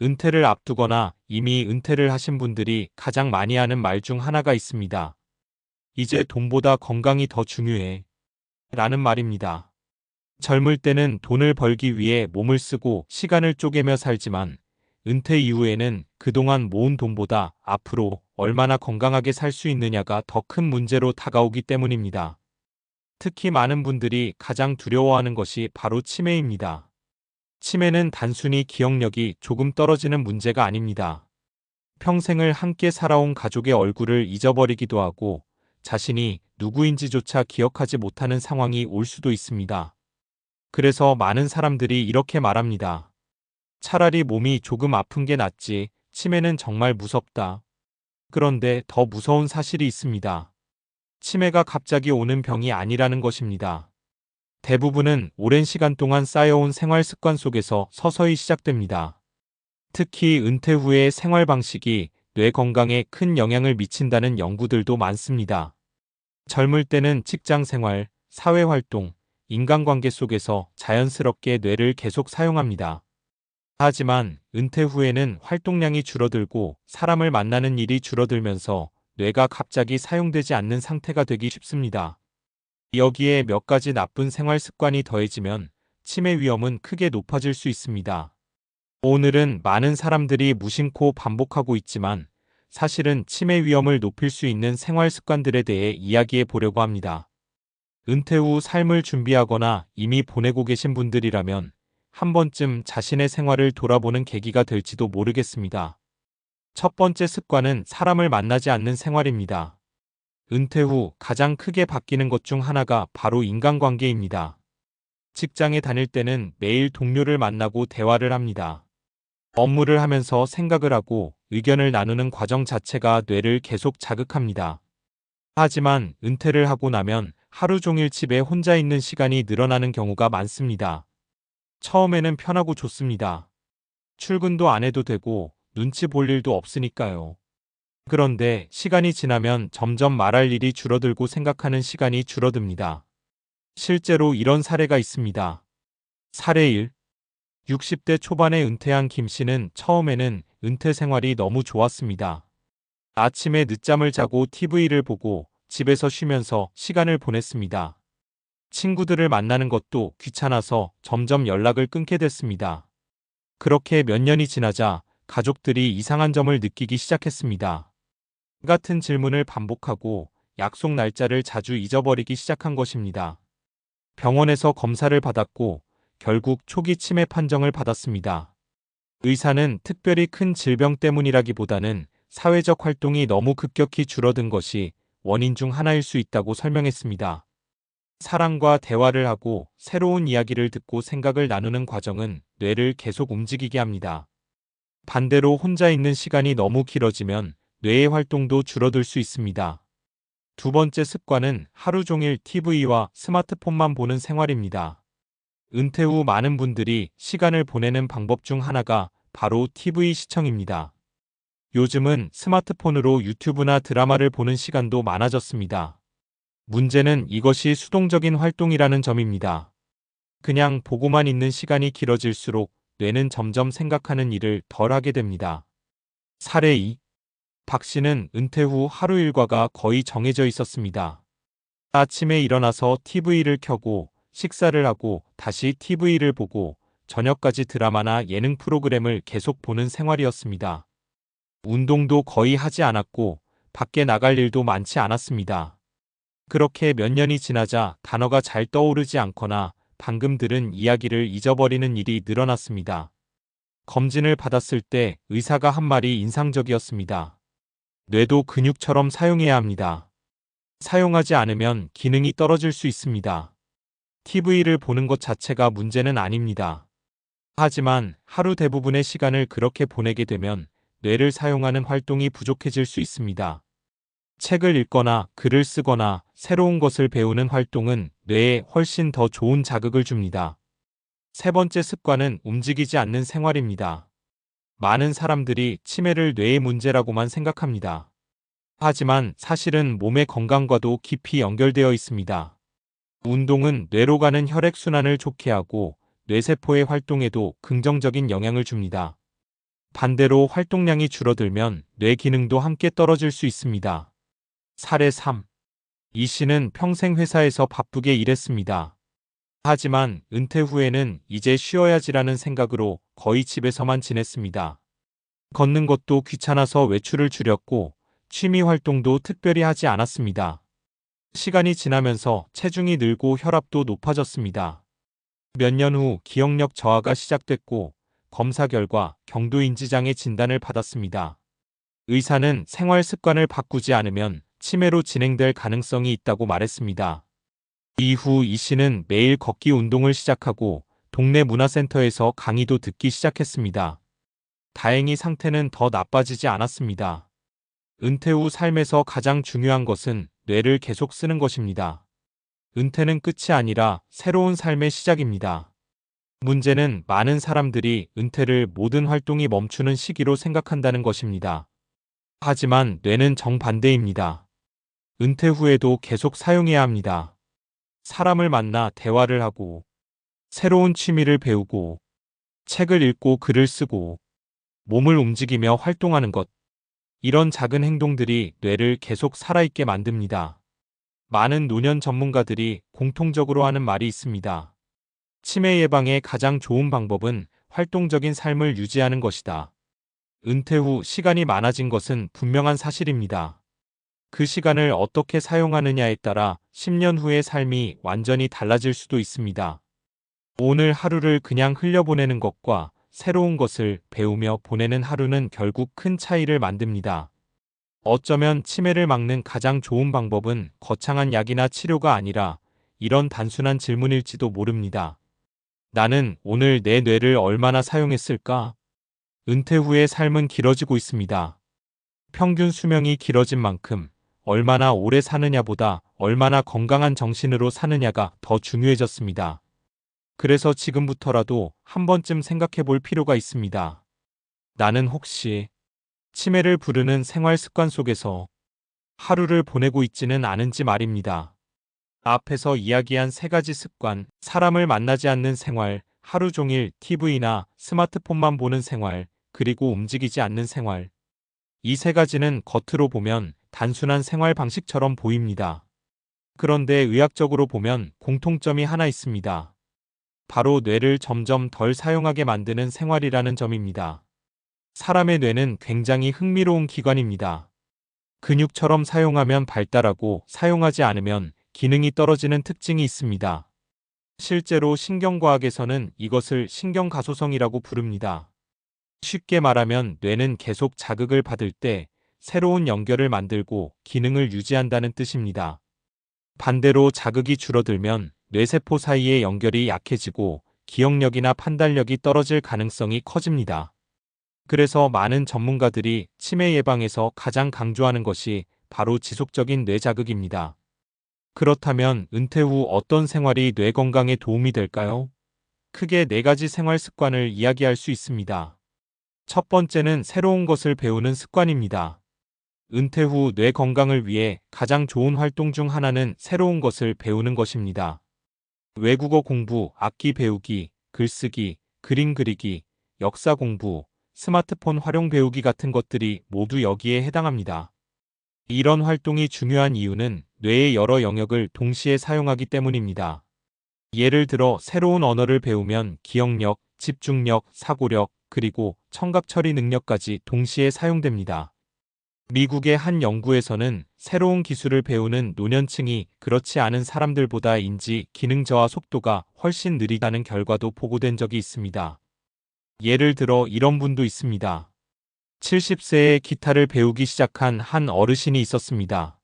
은퇴를 앞두거나 이미 은퇴를 하신 분들이 가장 많이 하는 말 중 하나가 있습니다. 이제 돈보다 건강이 더 중요해. 라는 말입니다. 젊을 때는 돈을 벌기 위해 몸을 쓰고 시간을 쪼개며 살지만 은퇴 이후에는 그동안 모은 돈보다 앞으로 얼마나 건강하게 살 수 있느냐가 더 큰 문제로 다가오기 때문입니다. 특히 많은 분들이 가장 두려워하는 것이 바로 치매입니다. 치매는 단순히 기억력이 조금 떨어지는 문제가 아닙니다. 평생을 함께 살아온 가족의 얼굴을 잊어버리기도 하고 자신이 누구인지조차 기억하지 못하는 상황이 올 수도 있습니다. 그래서 많은 사람들이 이렇게 말합니다. 차라리 몸이 조금 아픈 게 낫지, 치매는 정말 무섭다. 그런데 더 무서운 사실이 있습니다. 치매가 갑자기 오는 병이 아니라는 것입니다. 대부분은 오랜 시간 동안 쌓여온 생활 습관 속에서 서서히 시작됩니다. 특히 은퇴 후의 생활 방식이 뇌 건강에 큰 영향을 미친다는 연구들도 많습니다. 젊을 때는 직장 생활, 사회 활동, 인간관계 속에서 자연스럽게 뇌를 계속 사용합니다. 하지만 은퇴 후에는 활동량이 줄어들고 사람을 만나는 일이 줄어들면서 뇌가 갑자기 사용되지 않는 상태가 되기 쉽습니다. 여기에 몇 가지 나쁜 생활 습관이 더해지면 치매 위험은 크게 높아질 수 있습니다. 오늘은 많은 사람들이 무심코 반복하고 있지만 사실은 치매 위험을 높일 수 있는 생활 습관들에 대해 이야기해 보려고 합니다. 은퇴 후 삶을 준비하거나 이미 보내고 계신 분들이라면 한 번쯤 자신의 생활을 돌아보는 계기가 될지도 모르겠습니다. 첫 번째 습관은 사람을 만나지 않는 생활입니다. 은퇴 후 가장 크게 바뀌는 것 중 하나가 바로 인간관계입니다. 직장에 다닐 때는 매일 동료를 만나고 대화를 합니다. 업무를 하면서 생각을 하고 의견을 나누는 과정 자체가 뇌를 계속 자극합니다. 하지만 은퇴를 하고 나면 하루 종일 집에 혼자 있는 시간이 늘어나는 경우가 많습니다. 처음에는 편하고 좋습니다. 출근도 안 해도 되고 눈치 볼 일도 없으니까요. 그런데 시간이 지나면 점점 말할 일이 줄어들고 생각하는 시간이 줄어듭니다. 실제로 이런 사례가 있습니다. 사례 1. 60대 초반에 은퇴한 김 씨는 처음에는 은퇴 생활이 너무 좋았습니다. 아침에 늦잠을 자고 TV를 보고 집에서 쉬면서 시간을 보냈습니다. 친구들을 만나는 것도 귀찮아서 점점 연락을 끊게 됐습니다. 그렇게 몇 년이 지나자 가족들이 이상한 점을 느끼기 시작했습니다. 같은 질문을 반복하고 약속 날짜를 자주 잊어버리기 시작한 것입니다. 병원에서 검사를 받았고 결국 초기 치매 판정을 받았습니다. 의사는 특별히 큰 질병 때문이라기보다는 사회적 활동이 너무 급격히 줄어든 것이 원인 중 하나일 수 있다고 설명했습니다. 사람과 대화를 하고 새로운 이야기를 듣고 생각을 나누는 과정은 뇌를 계속 움직이게 합니다. 반대로 혼자 있는 시간이 너무 길어지면 뇌의 활동도 줄어들 수 있습니다. 두 번째 습관은 하루 종일 TV와 스마트폰만 보는 생활입니다. 은퇴 후 많은 분들이 시간을 보내는 방법 중 하나가 바로 TV 시청입니다. 요즘은 스마트폰으로 유튜브나 드라마를 보는 시간도 많아졌습니다. 문제는 이것이 수동적인 활동이라는 점입니다. 그냥 보고만 있는 시간이 길어질수록 뇌는 점점 생각하는 일을 덜 하게 됩니다. 사례 2. 박 씨는 은퇴 후 하루 일과가 거의 정해져 있었습니다. 아침에 일어나서 TV를 켜고 식사를 하고 다시 TV를 보고 저녁까지 드라마나 예능 프로그램을 계속 보는 생활이었습니다. 운동도 거의 하지 않았고 밖에 나갈 일도 많지 않았습니다. 그렇게 몇 년이 지나자 단어가 잘 떠오르지 않거나 방금 들은 이야기를 잊어버리는 일이 늘어났습니다. 검진을 받았을 때 의사가 한 말이 인상적이었습니다. 뇌도 근육처럼 사용해야 합니다. 사용하지 않으면 기능이 떨어질 수 있습니다. TV를 보는 것 자체가 문제는 아닙니다. 하지만 하루 대부분의 시간을 그렇게 보내게 되면 뇌를 사용하는 활동이 부족해질 수 있습니다. 책을 읽거나 글을 쓰거나 새로운 것을 배우는 활동은 뇌에 훨씬 더 좋은 자극을 줍니다. 세 번째 습관은 움직이지 않는 생활입니다. 많은 사람들이 치매를 뇌의 문제라고만 생각합니다. 하지만 사실은 몸의 건강과도 깊이 연결되어 있습니다. 운동은 뇌로 가는 혈액순환을 좋게 하고 뇌세포의 활동에도 긍정적인 영향을 줍니다. 반대로 활동량이 줄어들면 뇌 기능도 함께 떨어질 수 있습니다. 사례 3. 이 씨는 평생 회사에서 바쁘게 일했습니다. 하지만 은퇴 후에는 이제 쉬어야지라는 생각으로 거의 집에서만 지냈습니다. 걷는 것도 귀찮아서 외출을 줄였고 취미 활동도 특별히 하지 않았습니다. 시간이 지나면서 체중이 늘고 혈압도 높아졌습니다. 몇 년 후 기억력 저하가 시작됐고 검사 결과 경도인지장애 진단을 받았습니다. 의사는 생활 습관을 바꾸지 않으면 치매로 진행될 가능성이 있다고 말했습니다. 이후 이 씨는 매일 걷기 운동을 시작하고 동네 문화센터에서 강의도 듣기 시작했습니다. 다행히 상태는 더 나빠지지 않았습니다. 은퇴 후 삶에서 가장 중요한 것은 뇌를 계속 쓰는 것입니다. 은퇴는 끝이 아니라 새로운 삶의 시작입니다. 문제는 많은 사람들이 은퇴를 모든 활동이 멈추는 시기로 생각한다는 것입니다. 하지만 뇌는 정반대입니다. 은퇴 후에도 계속 사용해야 합니다. 사람을 만나 대화를 하고, 새로운 취미를 배우고, 책을 읽고 글을 쓰고, 몸을 움직이며 활동하는 것. 이런 작은 행동들이 뇌를 계속 살아있게 만듭니다. 많은 노년 전문가들이 공통적으로 하는 말이 있습니다. 치매 예방의 가장 좋은 방법은 활동적인 삶을 유지하는 것이다. 은퇴 후 시간이 많아진 것은 분명한 사실입니다. 그 시간을 어떻게 사용하느냐에 따라 10년 후의 삶이 완전히 달라질 수도 있습니다. 오늘 하루를 그냥 흘려보내는 것과 새로운 것을 배우며 보내는 하루는 결국 큰 차이를 만듭니다. 어쩌면 치매를 막는 가장 좋은 방법은 거창한 약이나 치료가 아니라 이런 단순한 질문일지도 모릅니다. 나는 오늘 내 뇌를 얼마나 사용했을까? 은퇴 후의 삶은 길어지고 있습니다. 평균 수명이 길어진 만큼 얼마나 오래 사느냐보다 얼마나 건강한 정신으로 사느냐가 더 중요해졌습니다. 그래서 지금부터라도 한 번쯤 생각해 볼 필요가 있습니다. 나는 혹시 치매를 부르는 생활 습관 속에서 하루를 보내고 있지는 않은지 말입니다. 앞에서 이야기한 세 가지 습관, 사람을 만나지 않는 생활, 하루 종일 TV나 스마트폰만 보는 생활, 그리고 움직이지 않는 생활. 이 세 가지는 겉으로 보면 단순한 생활 방식처럼 보입니다. 그런데 의학적으로 보면 공통점이 하나 있습니다. 바로 뇌를 점점 덜 사용하게 만드는 생활이라는 점입니다. 사람의 뇌는 굉장히 흥미로운 기관입니다. 근육처럼 사용하면 발달하고 사용하지 않으면 기능이 떨어지는 특징이 있습니다. 실제로 신경과학에서는 이것을 신경가소성이라고 부릅니다. 쉽게 말하면 뇌는 계속 자극을 받을 때 새로운 연결을 만들고 기능을 유지한다는 뜻입니다. 반대로 자극이 줄어들면 뇌세포 사이의 연결이 약해지고 기억력이나 판단력이 떨어질 가능성이 커집니다. 그래서 많은 전문가들이 치매 예방에서 가장 강조하는 것이 바로 지속적인 뇌 자극입니다. 그렇다면 은퇴 후 어떤 생활이 뇌 건강에 도움이 될까요? 크게 네 가지 생활 습관을 이야기할 수 있습니다. 첫 번째는 새로운 것을 배우는 습관입니다. 은퇴 후 뇌 건강을 위해 가장 좋은 활동 중 하나는 새로운 것을 배우는 것입니다. 외국어 공부, 악기 배우기, 글쓰기, 그림 그리기, 역사 공부, 스마트폰 활용 배우기 같은 것들이 모두 여기에 해당합니다. 이런 활동이 중요한 이유는 뇌의 여러 영역을 동시에 사용하기 때문입니다. 예를 들어 새로운 언어를 배우면 기억력, 집중력, 사고력, 그리고 청각 처리 능력까지 동시에 사용됩니다. 미국의 한 연구에서는 새로운 기술을 배우는 노년층이 그렇지 않은 사람들보다 인지 기능 저하 속도가 훨씬 느리다는 결과도 보고된 적이 있습니다. 예를 들어 이런 분도 있습니다. 70세에 기타를 배우기 시작한 한 어르신이 있었습니다.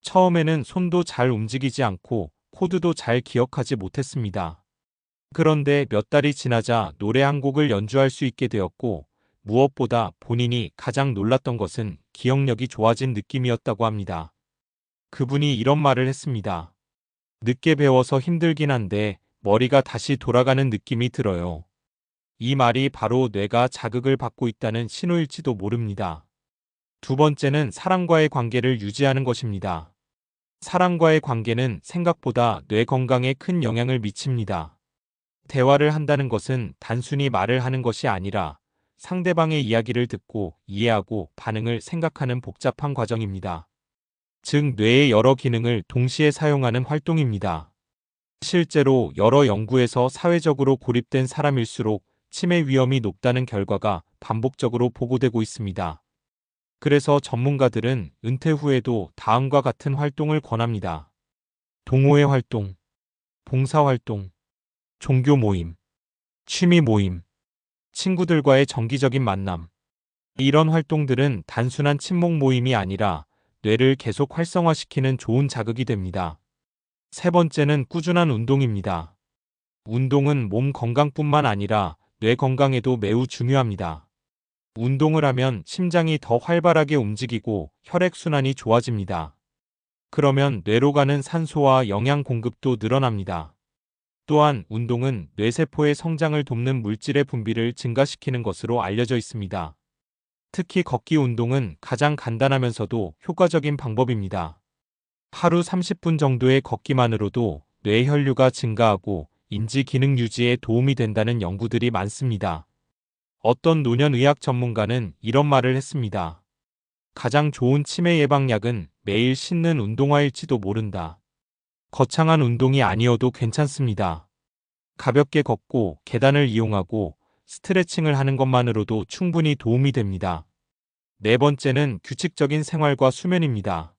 처음에는 손도 잘 움직이지 않고 코드도 잘 기억하지 못했습니다. 그런데 몇 달이 지나자 노래 한 곡을 연주할 수 있게 되었고 무엇보다 본인이 가장 놀랐던 것은 기억력이 좋아진 느낌이었다고 합니다. 그분이 이런 말을 했습니다. 늦게 배워서 힘들긴 한데 머리가 다시 돌아가는 느낌이 들어요. 이 말이 바로 뇌가 자극을 받고 있다는 신호일지도 모릅니다. 두 번째는 사람과의 관계를 유지하는 것입니다. 사람과의 관계는 생각보다 뇌 건강에 큰 영향을 미칩니다. 대화를 한다는 것은 단순히 말을 하는 것이 아니라 상대방의 이야기를 듣고 이해하고 반응을 생각하는 복잡한 과정입니다. 즉, 뇌의 여러 기능을 동시에 사용하는 활동입니다. 실제로 여러 연구에서 사회적으로 고립된 사람일수록 치매 위험이 높다는 결과가 반복적으로 보고되고 있습니다. 그래서 전문가들은 은퇴 후에도 다음과 같은 활동을 권합니다. 동호회 활동, 봉사활동, 종교 모임, 취미 모임, 친구들과의 정기적인 만남. 이런 활동들은 단순한 친목 모임이 아니라 뇌를 계속 활성화시키는 좋은 자극이 됩니다. 세 번째는 꾸준한 운동입니다. 운동은 몸 건강뿐만 아니라 뇌 건강에도 매우 중요합니다. 운동을 하면 심장이 더 활발하게 움직이고 혈액순환이 좋아집니다. 그러면 뇌로 가는 산소와 영양 공급도 늘어납니다. 또한 운동은 뇌세포의 성장을 돕는 물질의 분비를 증가시키는 것으로 알려져 있습니다. 특히 걷기 운동은 가장 간단하면서도 효과적인 방법입니다. 하루 30분 정도의 걷기만으로도 뇌 혈류가 증가하고 인지 기능 유지에 도움이 된다는 연구들이 많습니다. 어떤 노년의학 전문가는 이런 말을 했습니다. 가장 좋은 치매 예방약은 매일 씻는 운동화일지도 모른다. 거창한 운동이 아니어도 괜찮습니다. 가볍게 걷고 계단을 이용하고 스트레칭을 하는 것만으로도 충분히 도움이 됩니다. 네 번째는 규칙적인 생활과 수면입니다.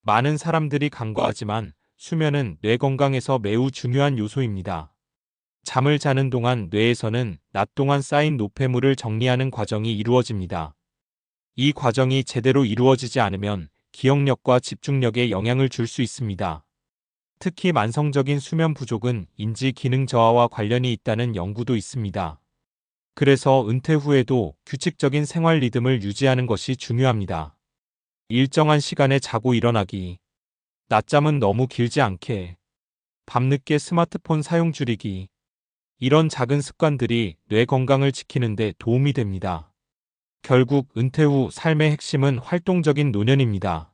많은 사람들이 간과하지만 수면은 뇌 건강에서 매우 중요한 요소입니다. 잠을 자는 동안 뇌에서는 낮 동안 쌓인 노폐물을 정리하는 과정이 이루어집니다. 이 과정이 제대로 이루어지지 않으면 기억력과 집중력에 영향을 줄 수 있습니다. 특히 만성적인 수면 부족은 인지 기능 저하와 관련이 있다는 연구도 있습니다. 그래서 은퇴 후에도 규칙적인 생활 리듬을 유지하는 것이 중요합니다. 일정한 시간에 자고 일어나기, 낮잠은 너무 길지 않게, 밤늦게 스마트폰 사용 줄이기, 이런 작은 습관들이 뇌 건강을 지키는 데 도움이 됩니다. 결국 은퇴 후 삶의 핵심은 활동적인 노년입니다.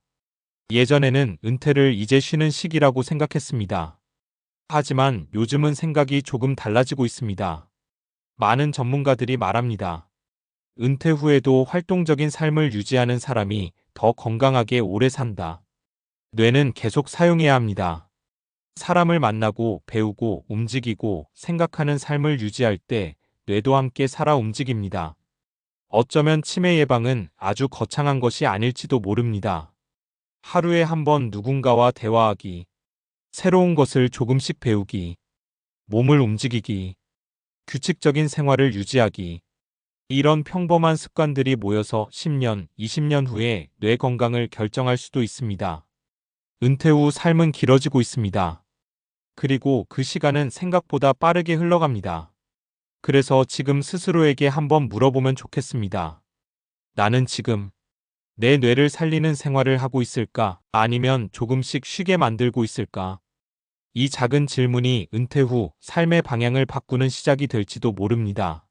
예전에는 은퇴를 이제 쉬는 시기라고 생각했습니다. 하지만 요즘은 생각이 조금 달라지고 있습니다. 많은 전문가들이 말합니다. 은퇴 후에도 활동적인 삶을 유지하는 사람이 더 건강하게 오래 산다. 뇌는 계속 사용해야 합니다. 사람을 만나고 배우고 움직이고 생각하는 삶을 유지할 때 뇌도 함께 살아 움직입니다. 어쩌면 치매 예방은 아주 거창한 것이 아닐지도 모릅니다. 하루에 한 번 누군가와 대화하기, 새로운 것을 조금씩 배우기, 몸을 움직이기, 규칙적인 생활을 유지하기. 이런 평범한 습관들이 모여서 10년, 20년 후에 뇌 건강을 결정할 수도 있습니다. 은퇴 후 삶은 길어지고 있습니다. 그리고 그 시간은 생각보다 빠르게 흘러갑니다. 그래서 지금 스스로에게 한번 물어보면 좋겠습니다. 나는 지금 내 뇌를 살리는 생활을 하고 있을까? 아니면 조금씩 쉬게 만들고 있을까? 이 작은 질문이 은퇴 후 삶의 방향을 바꾸는 시작이 될지도 모릅니다.